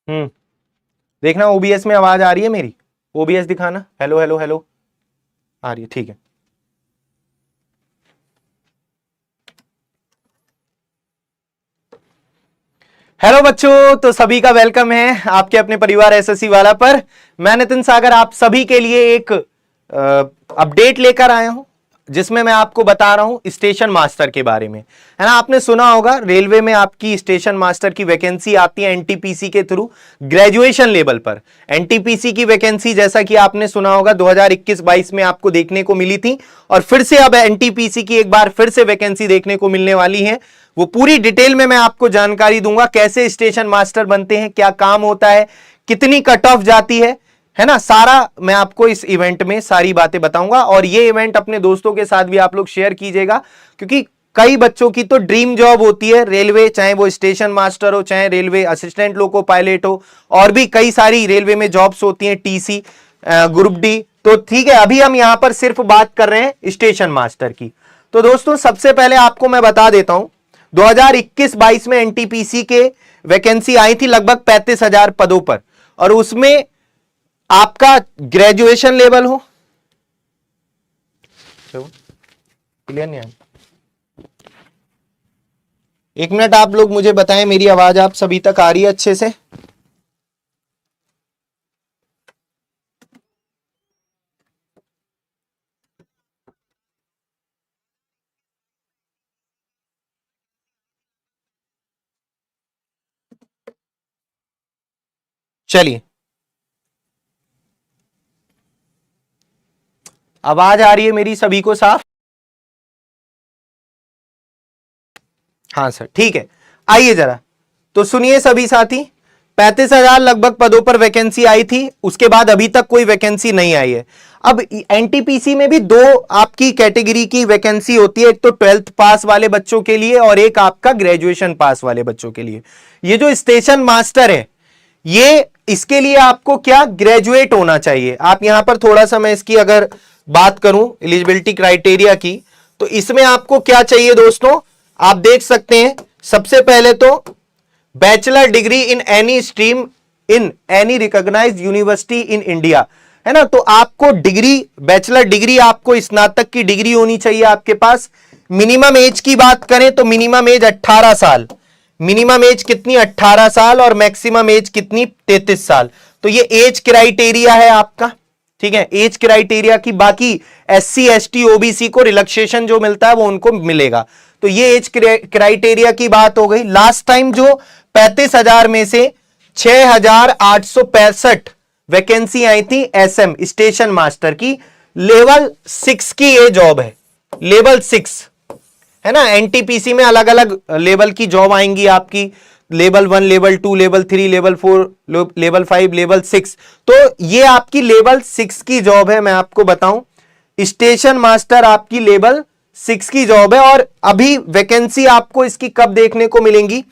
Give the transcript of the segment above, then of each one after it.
देखना ओबीएस में आवाज आ रही है मेरी, ओबीएस दिखाना, हेलो हेलो हेलो आ रही है, ठीक है। हेलो बच्चों, तो सभी का वेलकम है आपके अपने परिवार एसएससी वाला पर। मैं नितिन सागर आप सभी के लिए एक अपडेट लेकर आया हूं, जिसमें मैं आपको बता रहा हूं स्टेशन मास्टर के बारे में, है ना। आपने सुना होगा रेलवे में आपकी स्टेशन मास्टर की वैकेंसी आती है एनटीपीसी के थ्रू, ग्रेजुएशन लेवल पर। एनटीपीसी की वैकेंसी जैसा कि आपने सुना होगा 2021-22 में आपको देखने को मिली थी, और फिर से अब एनटीपीसी की एक बार फिर से वैकेंसी देखने को मिलने वाली है। वो पूरी डिटेल में मैं आपको जानकारी दूंगा, कैसे स्टेशन मास्टर बनते हैं, क्या काम होता है, कितनी कट ऑफ जाती है ना। सारा मैं आपको इस इवेंट में सारी बातें बताऊंगा, और ये इवेंट अपने दोस्तों के साथ भी आप लोग शेयर कीजिएगा, क्योंकि कई बच्चों की तो ड्रीम जॉब होती है रेलवे, चाहे वो स्टेशन मास्टर हो, चाहे रेलवे असिस्टेंट लोको पायलट हो, और भी कई सारी रेलवे में जॉब्स होती हैं, टीसी, ग्रुप डी। तो ठीक है, अभी हम यहां पर सिर्फ बात कर रहे हैं स्टेशन मास्टर की। तो दोस्तों सबसे पहले आपको मैं बता देता हूं, 2021-22 में एनटीपीसी के वैकेंसी आई थी लगभग 35,000 पदों पर, और उसमें आपका ग्रेजुएशन लेवल हो, क्लियर नहीं आया, एक मिनट आप लोग मुझे बताएं मेरी आवाज आप सभी तक आ रही है अच्छे से। चलिए, आवाज आ रही है मेरी सभी को साफ? हाँ सर, ठीक है। आइए जरा तो सुनिए सभी साथी, 35,000 लगभग पदों पर वैकेंसी आई थी, उसके बाद अभी तक कोई वैकेंसी नहीं आई है। अब एनटीपीसी में भी दो आपकी कैटेगरी की वैकेंसी होती है, एक तो 12th पास वाले बच्चों के लिए और एक आपका ग्रेजुएशन पास वाले बच्चों के लिए। ये जो स्टेशन मास्टर है, ये इसके लिए आपको क्या ग्रेजुएट होना चाहिए। आप यहां पर थोड़ा सा मैं इसकी अगर बात करूं एलिजिबिलिटी क्राइटेरिया की, तो इसमें आपको क्या चाहिए दोस्तों, आप देख सकते हैं। सबसे पहले तो bachelor degree in any stream in any recognised university in India, है ना। तो आपको डिग्री, बैचलर डिग्री, आपको स्नातक की डिग्री होनी चाहिए आपके पास। मिनिमम एज की बात करें तो मिनिमम एज 18 साल, मिनिमम एज कितनी 18 साल, और मैक्सिमम एज कितनी 33 साल। तो ये एज क्राइटेरिया है आपका, ठीक है, एज क्राइटेरिया की। बाकी एससी एसटी ओबीसी को रिलैक्सेशन जो मिलता है वो उनको मिलेगा। तो ये एज क्राइटेरिया की बात हो गई। लास्ट टाइम जो 35,000 में से 6,865 वैकेंसी आई थी एसएम स्टेशन मास्टर की, लेवल 6 की ये जॉब है, लेवल 6, है ना। एनटीपीसी में अलग अलग लेवल की जॉब आएंगी आपकी, level 1, level 2, level 3, level 4, level 5, level 6। तो ये आपकी लेवल 6 की जॉब है। मैं आपको बताऊं, स्टेशन मास्टर आपकी लेवल 6 की जॉब है। और अभी वैकेंसी आपको इसकी कब देखने को मिलेंगी,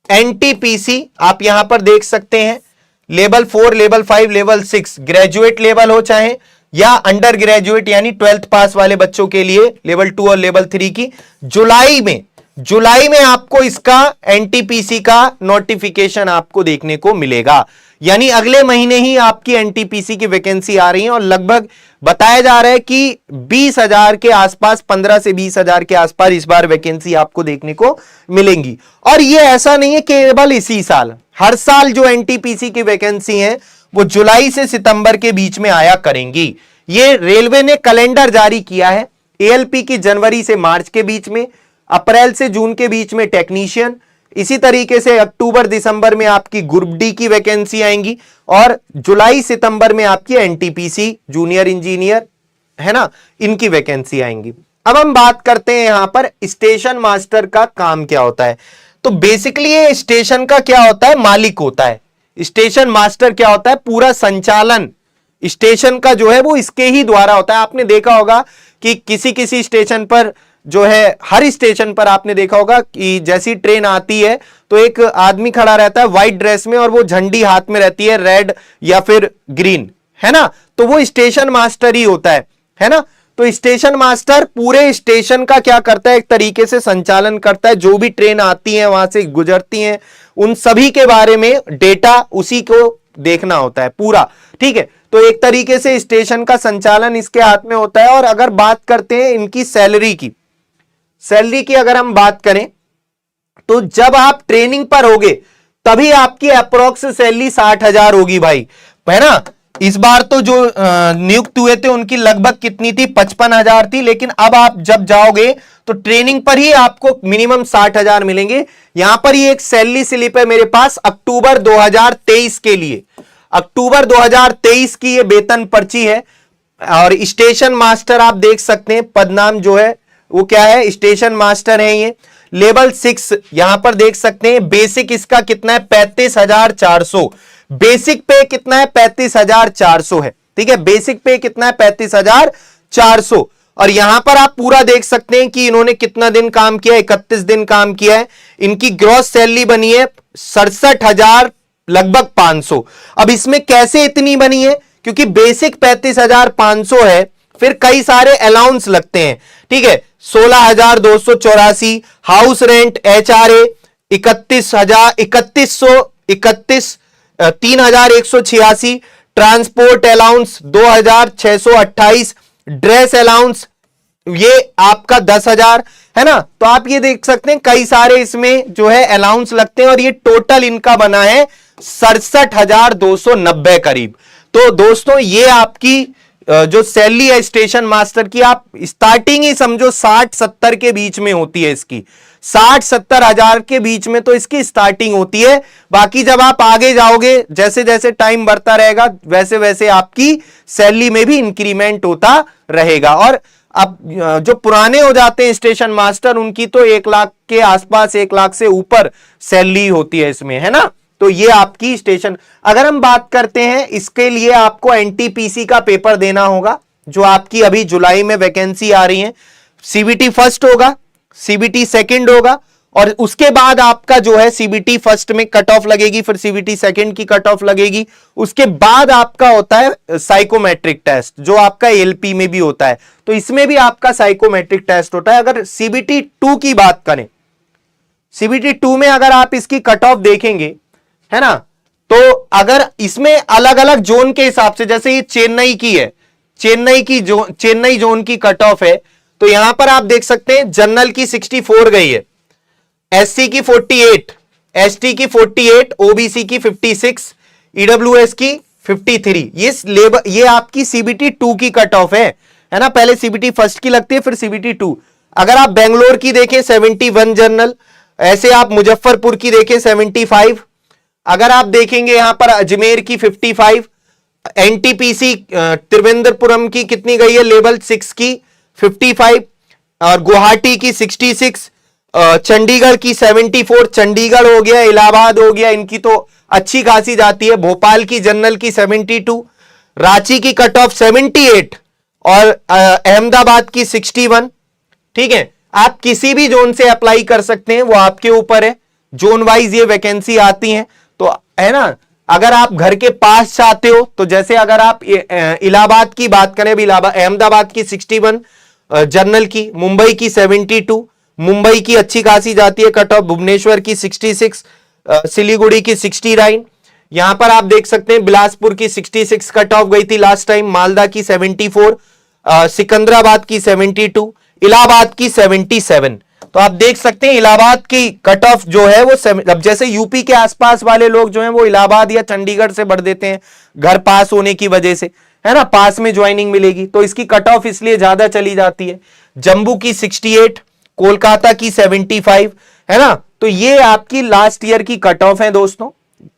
एनटीपीसी आप यहां पर देख सकते हैं, level 4, level 5, level 6, graduate level हो चाहे या अंडर ग्रेजुएट यानी 12th पास वाले बच्चों के लिए लेवल 2 और लेवल 3 की, जुलाई में आपको इसका एनटीपीसी का नोटिफिकेशन आपको देखने को मिलेगा। यानी अगले महीने ही आपकी एनटीपीसी की वैकेंसी आ रही है, और लगभग बताया जा रहा है कि 20,000 के आसपास, 15 से 20,000 के आसपास इस बार वैकेंसी आपको देखने को मिलेंगी। और ये ऐसा नहीं है केवल इसी साल, हर साल जो एनटीपीसी की वैकेंसी है वो जुलाई से सितंबर के बीच में आया करेंगी। ये रेलवे ने कैलेंडर जारी किया है, एएलपी की जनवरी से मार्च के बीच में, अप्रैल से जून के बीच में टेक्नीशियन, इसी तरीके से अक्टूबर दिसंबर में आपकी ग्रुप डी की वैकेंसी आएंगी, और जुलाई सितंबर में आपकी एनटीपीसी जूनियर इंजीनियर, है ना, इनकी वैकेंसी आएंगी। अब हम बात करते हैं यहां पर स्टेशन मास्टर का काम क्या होता है। तो बेसिकली ये स्टेशन का क्या होता है, मालिक होता है। स्टेशन मास्टर क्या होता है, पूरा संचालन स्टेशन का जो है वो इसके ही द्वारा होता है। आपने देखा होगा कि किसी किसी स्टेशन पर जो है, हर स्टेशन पर आपने देखा होगा कि जैसी ट्रेन आती है तो एक आदमी खड़ा रहता है व्हाइट ड्रेस में, और वो झंडी हाथ में रहती है रेड या फिर ग्रीन, है ना। तो वो स्टेशन मास्टर ही होता है ना। तो स्टेशन मास्टर पूरे स्टेशन का क्या करता है, एक तरीके से संचालन करता है। जो भी ट्रेन आती है वहां से गुजरती हैं, उन सभी के बारे में डेटा उसी को देखना होता है पूरा, ठीक है। तो एक तरीके से स्टेशन का संचालन इसके हाथ में होता है। और अगर बात करते हैं इनकी सैलरी की अगर हम बात करें, तो जब आप ट्रेनिंग पर होगे तभी आपकी अप्रोक्स सैलरी 60,000 होगी भाई, है ना। इस बार तो जो नियुक्त हुए थे उनकी लगभग कितनी थी, 55,000 थी। लेकिन अब आप जब जाओगे तो ट्रेनिंग पर ही आपको मिनिमम 60,000 मिलेंगे। यहां पर ये एक सैलरी स्लिप है मेरे पास अक्टूबर 2023 के लिए, अक्टूबर 2023 की ये वेतन पर्ची है। और स्टेशन मास्टर आप देख सकते हैं, पदनाम जो है वो क्या है, स्टेशन मास्टर है। ये लेवल 6 यहां पर देख सकते हैं। बेसिक इसका कितना है, 35,400। बेसिक पे कितना है, 35,400 है, ठीक है। बेसिक पे कितना है, 35,400। और यहां पर आप पूरा देख सकते हैं कि इन्होंने कितना दिन काम किया, 31 दिन काम किया है। इनकी ग्रॉस सैलरी बनी है 67,000 लगभग 500। अब इसमें कैसे इतनी बनी है, क्योंकि बेसिक 35,500 है, फिर कई सारे अलाउंस लगते हैं, ठीक है। 16,284, house rent, HRA 31,136, 3,186, transport allowance 2,628, dress allowance ये आपका 10,000 है ना। तो आप ये देख सकते हैं कई सारे इसमें जो है अलाउंस लगते हैं। और ये टोटल इनका बना है 67,290 करीब। तो दोस्तों ये आपकी जो सैलरी है स्टेशन मास्टर की, आप स्टार्टिंग ही समझो 60-70 के बीच में होती है इसकी, 60-70 हजार के बीच में तो इसकी स्टार्टिंग होती है। बाकी जब आप आगे जाओगे, जैसे जैसे टाइम बढ़ता रहेगा, वैसे वैसे आपकी सैलरी में भी इंक्रीमेंट होता रहेगा। और अब जो पुराने हो जाते हैं स्टेशन मास्टर, उनकी तो 1 लाख के आसपास, 1 लाख से ऊपर सैलरी होती है इसमें, है ना। तो ये आपकी स्टेशन, अगर हम बात करते हैं इसके लिए आपको एनटीपीसी का पेपर देना होगा, जो आपकी अभी जुलाई में वैकेंसी आ रही है। सीबीटी फर्स्ट होगा, सीबीटी सेकंड होगा, और उसके बाद आपका जो है सीबीटी फर्स्ट में कट ऑफ लगेगी, फिर सीबीटी सेकंड की कट ऑफ लगेगी। उसके बाद आपका होता है साइकोमेट्रिक टेस्ट, जो आपका एलपी में भी होता है। तो इसमें भी आपका साइकोमेट्रिक टेस्ट होता है। अगर सीबीटी 2 की बात करें, सीबीटी 2 में अगर आप इसकी कट ऑफ देखेंगे, है ना, तो अगर इसमें अलग अलग जोन के हिसाब से, जैसे ये चेन्नई की है, चेन्नई जोन की कट ऑफ है, तो यहां पर आप देख सकते हैं जनरल की 64 गई है, एससी की 48, एसटी की 48, ओबीसी की 56, ईडब्ल्यूएस की 53। ये आपकी सीबीटी 2 की कट ऑफ है ना। पहले सीबीटी फर्स्ट की लगती है, फिर सीबीटी 2। अगर आप बेंगलोर की देखें 71 जनरल, ऐसे आप मुजफ्फरपुर की देखें 75, अगर आप देखेंगे यहां पर अजमेर की 55, एनटीपीसी त्रिवेंद्रपुरम की कितनी गई है, लेवल 6 की 55, और गुवाहाटी की 66, चंडीगढ़ की 74, चंडीगढ़ हो गया, इलाहाबाद हो गया, इनकी तो अच्छी खासी जाती है। भोपाल की जनरल की 72, रांची की कट ऑफ 78, और अहमदाबाद की 61, ठीक है। आप किसी भी जोन से अप्लाई कर सकते हैं, वो आपके ऊपर है। जोन वाइज ये वैकेंसी आती है, तो है ना। अगर आप घर के पास चाहते हो, तो जैसे अगर आप इलाहाबाद की बात करें, अहमदाबाद की 61 जनरल की, मुंबई की 72, मुंबई की अच्छी खासी जाती है कट ऑफ, भुवनेश्वर की 66, सिलीगुड़ी की 69, यहां पर आप देख सकते हैं बिलासपुर की 66 कट ऑफ गई थी लास्ट टाइम, मालदा की 74, सिकंदराबाद की 72, इलाहाबाद की 77। तो आप देख सकते हैं इलाहाबाद की कट ऑफ जो है वो अब जैसे यूपी के आसपास वाले लोग जो हैं वो इलाहाबाद या चंडीगढ़ से भर देते हैं, घर पास होने की वजह से, है ना, पास में ज्वाइनिंग मिलेगी, तो इसकी कट ऑफ इसलिए ज्यादा चली जाती है। जम्मू की 68, कोलकाता की 75, है ना। तो ये आपकी लास्ट ईयर की कट ऑफ है दोस्तों।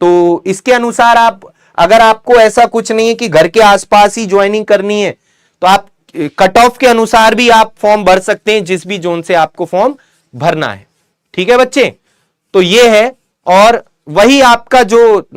तो इसके अनुसार आप, अगर आपको ऐसा कुछ नहीं है कि घर के आसपास ही ज्वाइनिंग करनी है, तो आप कट ऑफ के अनुसार भी आप फॉर्म भर सकते हैं, जिस भी जोन से आपको फॉर्म भरना है, ठीक है बच्चे। तो ये है, और वही आपका जो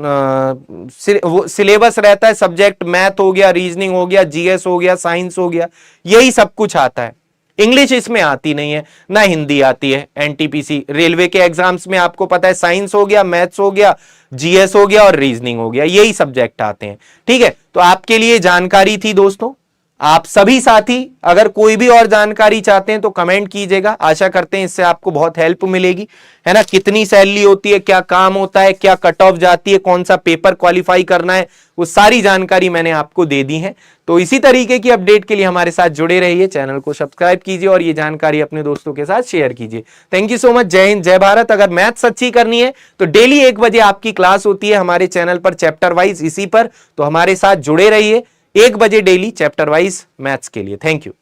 सिलेबस रहता है, सब्जेक्ट मैथ हो गया, रीजनिंग हो गया, जीएस हो गया, साइंस हो गया, यही सब कुछ आता है। इंग्लिश इसमें आती नहीं है, ना हिंदी आती है। एनटीपीसी रेलवे के एग्जाम्स में आपको पता है साइंस हो गया, मैथ्स हो गया, जीएस हो गया और रीजनिंग हो गया, यही सब्जेक्ट आते हैं, ठीक है। तो आपके लिए जानकारी थी दोस्तों, आप सभी साथी अगर कोई भी और जानकारी चाहते हैं तो कमेंट कीजिएगा। आशा करते हैं इससे आपको बहुत हेल्प मिलेगी, है ना। कितनी सैलरी होती है, क्या काम होता है, क्या कट ऑफ जाती है, कौन सा पेपर क्वालिफाई करना है, वो सारी जानकारी मैंने आपको दे दी है। तो इसी तरीके की अपडेट के लिए हमारे साथ जुड़े रहिए, चैनल को सब्सक्राइब कीजिए और ये जानकारी अपने दोस्तों के साथ शेयर कीजिए। Thank you so much. जय हिंद, जय भारत। अगर मैथ्स अच्छी करनी है तो डेली 1 बजे आपकी क्लास होती है हमारे चैनल पर, चैप्टर वाइज इसी पर, तो हमारे साथ जुड़े रहिए 1 बजे डेली चैप्टर वाइज मैथ्स के लिए। Thank you.